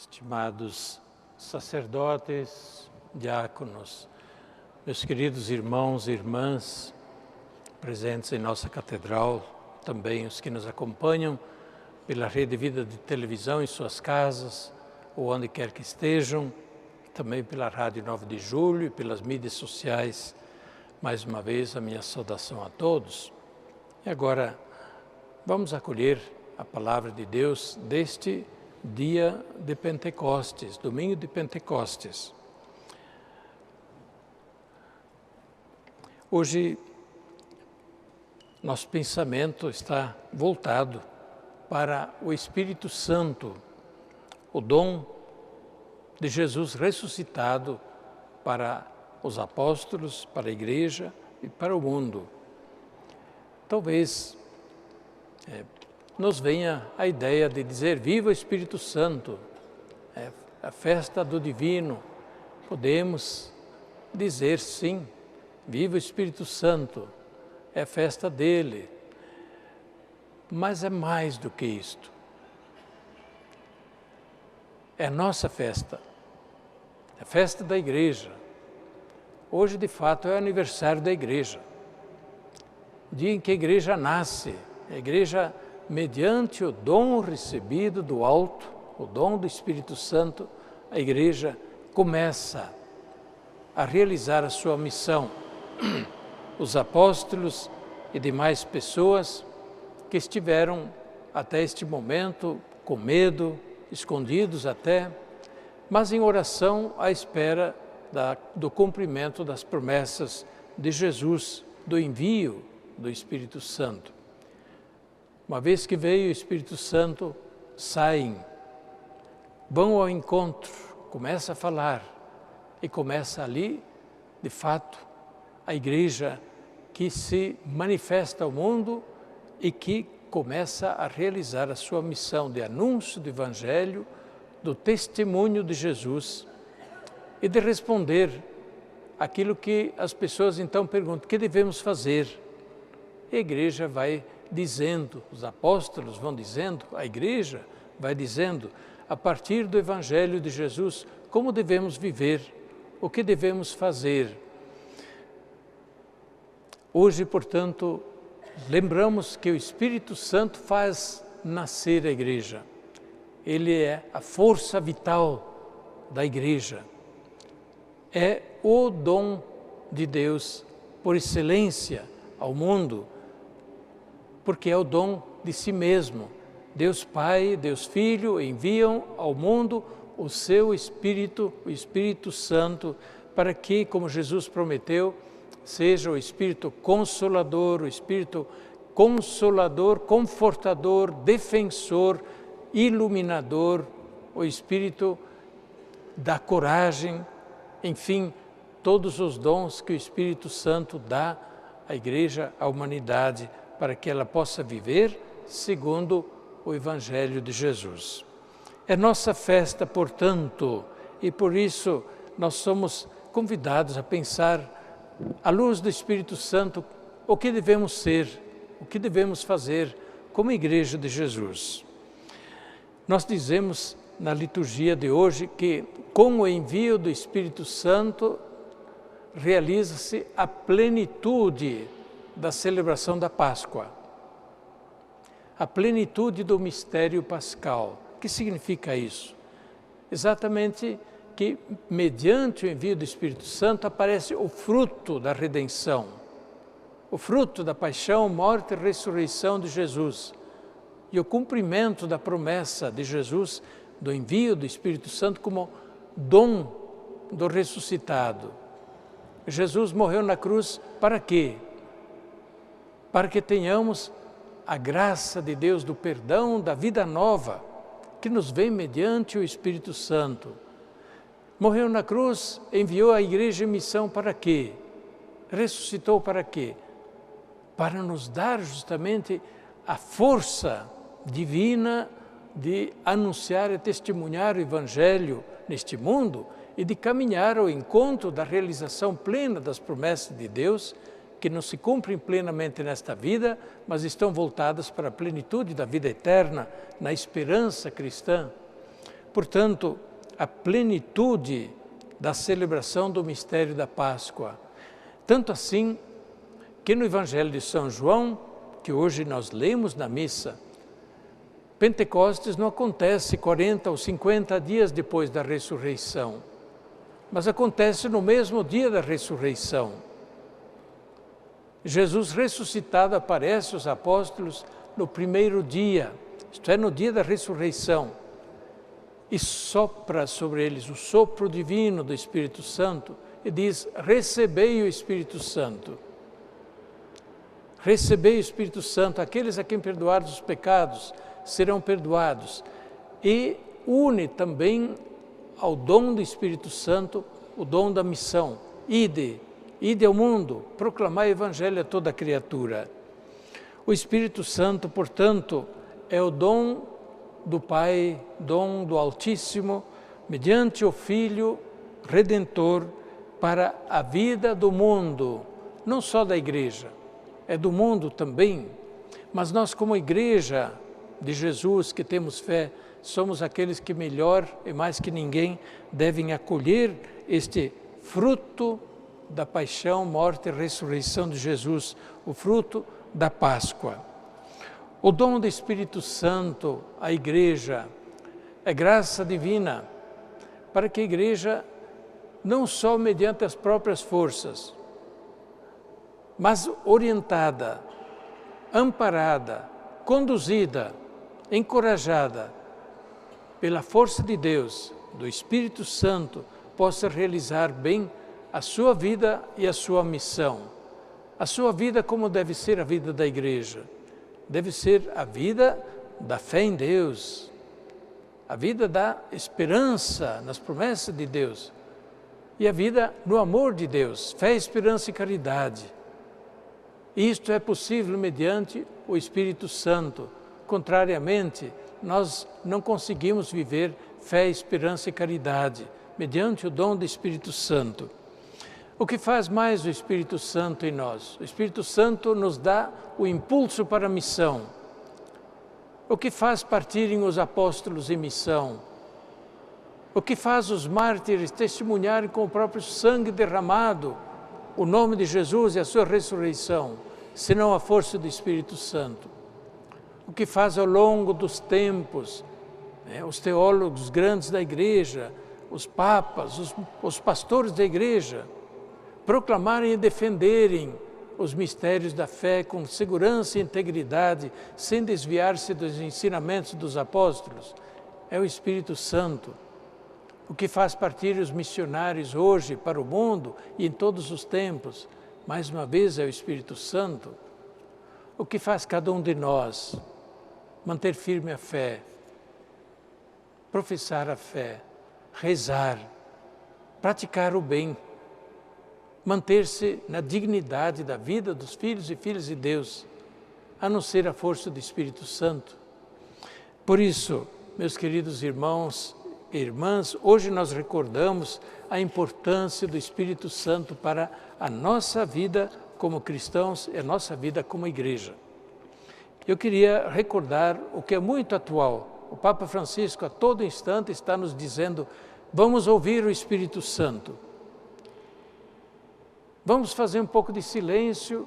estimados sacerdotes, diáconos, meus queridos irmãos e irmãs presentes em nossa catedral, também os que nos acompanham pela Rede Vida de televisão em suas casas, ou onde quer que estejam, também pela Rádio 9 de Julho e pelas mídias sociais. Mais uma vez, a minha saudação a todos. E agora, vamos acolher a palavra de Deus deste dia de Pentecostes, domingo de Pentecostes. Hoje, nosso pensamento está voltado para o Espírito Santo, o dom de Jesus ressuscitado para os apóstolos, para a igreja e para o mundo. Talvez nos venha a ideia de dizer: viva o Espírito Santo, é a festa do divino. Podemos dizer sim, viva o Espírito Santo, é a festa dele. Mas é mais do que isto. É a nossa festa, é a festa da igreja. Hoje, de fato, é o aniversário da igreja, dia em que a igreja nasce, a igreja, mediante o dom recebido do alto, o dom do Espírito Santo, a igreja começa a realizar a sua missão. Os apóstolos e demais pessoas que estiveram até este momento com medo, escondidos até, mas em oração à espera do cumprimento das promessas de Jesus, do envio do Espírito Santo. Uma vez que veio o Espírito Santo, saem, vão ao encontro, começa a falar e começa ali, de fato, a igreja que se manifesta ao mundo e que começa a realizar a sua missão de anúncio do Evangelho, do testemunho de Jesus e de responder aquilo que as pessoas então perguntam: o que devemos fazer? A igreja vai dizendo, os apóstolos vão dizendo, a igreja vai dizendo, a partir do Evangelho de Jesus, como devemos viver, o que devemos fazer. Hoje, portanto, lembramos que o Espírito Santo faz nascer a igreja. Ele é a força vital da igreja. É o dom de Deus por excelência ao mundo, porque é o dom de si mesmo. Deus Pai, Deus Filho enviam ao mundo o seu Espírito, o Espírito Santo, para que, como Jesus prometeu, seja o Espírito Consolador, o Espírito Consolador, Confortador, Defensor, Iluminador, o Espírito da coragem, enfim, todos os dons que o Espírito Santo dá à igreja, à humanidade, para que ela possa viver segundo o Evangelho de Jesus. É nossa festa, portanto, e por isso nós somos convidados a pensar, à luz do Espírito Santo, o que devemos ser, o que devemos fazer como Igreja de Jesus. Nós dizemos na liturgia de hoje que, com o envio do Espírito Santo, realiza-se a plenitude da celebração da Páscoa, a plenitude do mistério pascal. O que significa isso? Exatamente que, mediante o envio do Espírito Santo, aparece o fruto da redenção, o fruto da paixão, morte e ressurreição de Jesus, e o cumprimento da promessa de Jesus, do envio do Espírito Santo como dom do ressuscitado. Jesus morreu na cruz para quê? Para que tenhamos a graça de Deus, do perdão, da vida nova, que nos vem mediante o Espírito Santo. Morreu na cruz, enviou a igreja em missão para quê? Ressuscitou para quê? Para nos dar justamente a força divina de anunciar e testemunhar o Evangelho neste mundo e de caminhar ao encontro da realização plena das promessas de Deus, que não se cumprem plenamente nesta vida, mas estão voltadas para a plenitude da vida eterna, na esperança cristã. portanto, a plenitude da celebração do mistério da Páscoa. Tanto assim que no Evangelho de São João, que hoje nós lemos na missa, Pentecostes não acontece 40 ou 50 dias depois da ressurreição, mas acontece no mesmo dia da ressurreição. Jesus ressuscitado aparece aos apóstolos no primeiro dia, isto é, no dia da ressurreição, e sopra sobre eles o sopro divino do Espírito Santo e diz: recebei o Espírito Santo. Recebei o Espírito Santo, aqueles a quem perdoados os pecados serão perdoados. E une também ao dom do Espírito Santo o dom da missão. Ide ao mundo, proclamai o Evangelho a toda criatura. O Espírito Santo, portanto, é o dom do Pai, dom do Altíssimo, mediante o Filho Redentor, para a vida do mundo, não só da Igreja, é do mundo também, mas nós como Igreja de Jesus, que temos fé, somos aqueles que melhor e mais que ninguém devem acolher este fruto da paixão, morte e ressurreição de Jesus, o fruto da Páscoa. O dom do Espírito Santo à Igreja é graça divina para que a Igreja, não só mediante as próprias forças, mas orientada, amparada, conduzida, encorajada pela força de Deus, do Espírito Santo, possa realizar bem a sua vida e a sua missão. A sua vida como deve ser a vida da Igreja. Deve ser a vida da fé em Deus, a vida da esperança nas promessas de Deus e a vida no amor de Deus, fé, esperança e caridade. Isto é possível mediante o Espírito Santo. Contrariamente, nós não conseguimos viver fé, esperança e caridade mediante o dom do Espírito Santo. O que faz mais o Espírito Santo em nós? O Espírito Santo nos dá o impulso para a missão. O que faz partirem os apóstolos em missão? O que faz os mártires testemunharem com o próprio sangue derramado o nome de Jesus e a sua ressurreição, senão a força do Espírito Santo? O que faz ao longo dos tempos, os teólogos grandes da Igreja, os papas, os pastores da Igreja, proclamarem e defenderem os mistérios da fé com segurança e integridade, sem desviar-se dos ensinamentos dos apóstolos, é o Espírito Santo. O que faz partir os missionários hoje para o mundo e em todos os tempos, mais uma vez é o Espírito Santo. O que faz cada um de nós manter firme a fé, professar a fé, rezar, praticar o bem, manter-se na dignidade da vida dos filhos e filhas de Deus, a não ser a força do Espírito Santo. Por isso, meus queridos irmãos e irmãs, hoje nós recordamos a importância do Espírito Santo para a nossa vida como cristãos e a nossa vida como igreja. Eu queria recordar o que é muito atual. O Papa Francisco a todo instante está nos dizendo: vamos ouvir o Espírito Santo. Vamos fazer um pouco de silêncio,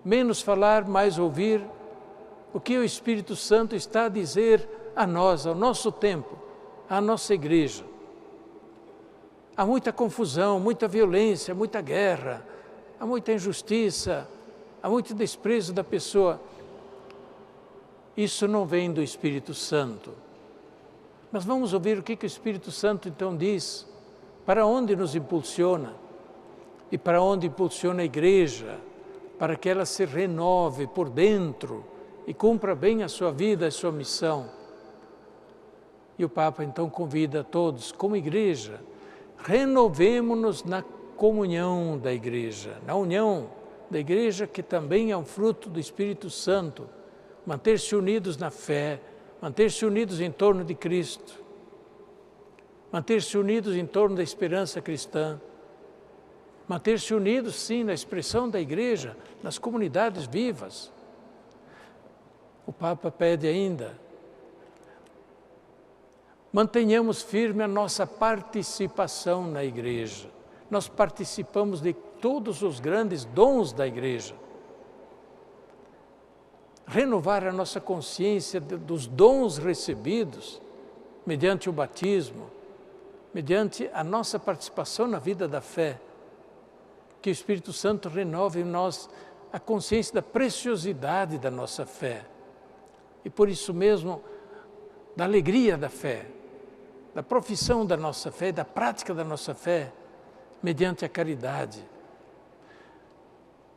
menos falar, mais ouvir o que o Espírito Santo está a dizer a nós, ao nosso tempo, à nossa igreja. Há muita confusão, muita violência, muita guerra, há muita injustiça, há muito desprezo da pessoa. Isso não vem do Espírito Santo. Mas vamos ouvir o que o Espírito Santo então diz, para onde nos impulsiona e para onde impulsiona a igreja, para que ela se renove por dentro e cumpra bem a sua vida, a sua missão. E o Papa então convida a todos, como igreja, renovemo-nos na comunhão da igreja, na união da igreja, que também é um fruto do Espírito Santo, manter-se unidos na fé, manter-se unidos em torno de Cristo, manter-se unidos em torno da esperança cristã, manter-se unidos, sim, na expressão da igreja, nas comunidades vivas. O Papa pede ainda Mantenhamos firme a nossa participação na igreja. Nós participamos de todos os grandes dons da igreja. Renovar a nossa consciência dos dons recebidos mediante o batismo, mediante a nossa participação na vida da fé. Que o Espírito Santo renove em nós a consciência da preciosidade da nossa fé. E por isso mesmo, da alegria da fé, da profissão da nossa fé, da prática da nossa fé, mediante a caridade.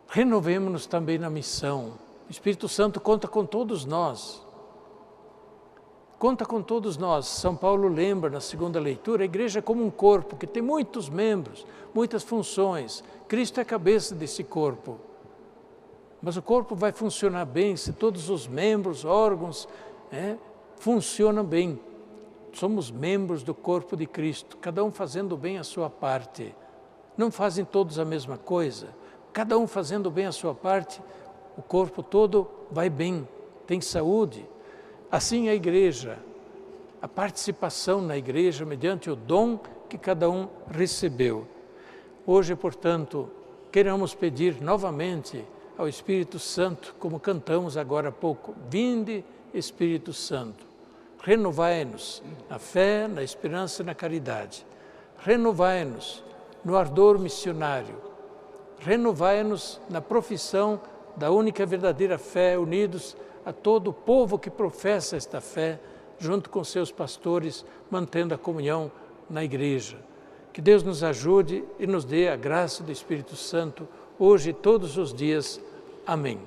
Renovemos-nos também na missão. O Espírito Santo conta com todos nós. Conta com todos nós. São Paulo lembra na segunda leitura, a igreja é como um corpo que tem muitos membros, muitas funções. Cristo é a cabeça desse corpo. Mas o corpo vai funcionar bem se todos os membros, órgãos, funcionam bem. Somos membros do corpo de Cristo, cada um fazendo bem a sua parte. Não fazem todos a mesma coisa. Cada um fazendo bem a sua parte, o corpo todo vai bem, tem saúde. Assim a igreja, a participação na igreja mediante o dom que cada um recebeu. Hoje, portanto, queremos pedir novamente ao Espírito Santo, como cantamos agora há pouco, vinde Espírito Santo, renovai-nos na fé, na esperança e na caridade, renovai-nos no ardor missionário, renovai-nos na profissão da única verdadeira fé, unidos a todo o povo que professa esta fé, junto com seus pastores, mantendo a comunhão na igreja. Que Deus nos ajude e nos dê a graça do Espírito Santo, hoje e todos os dias. Amém.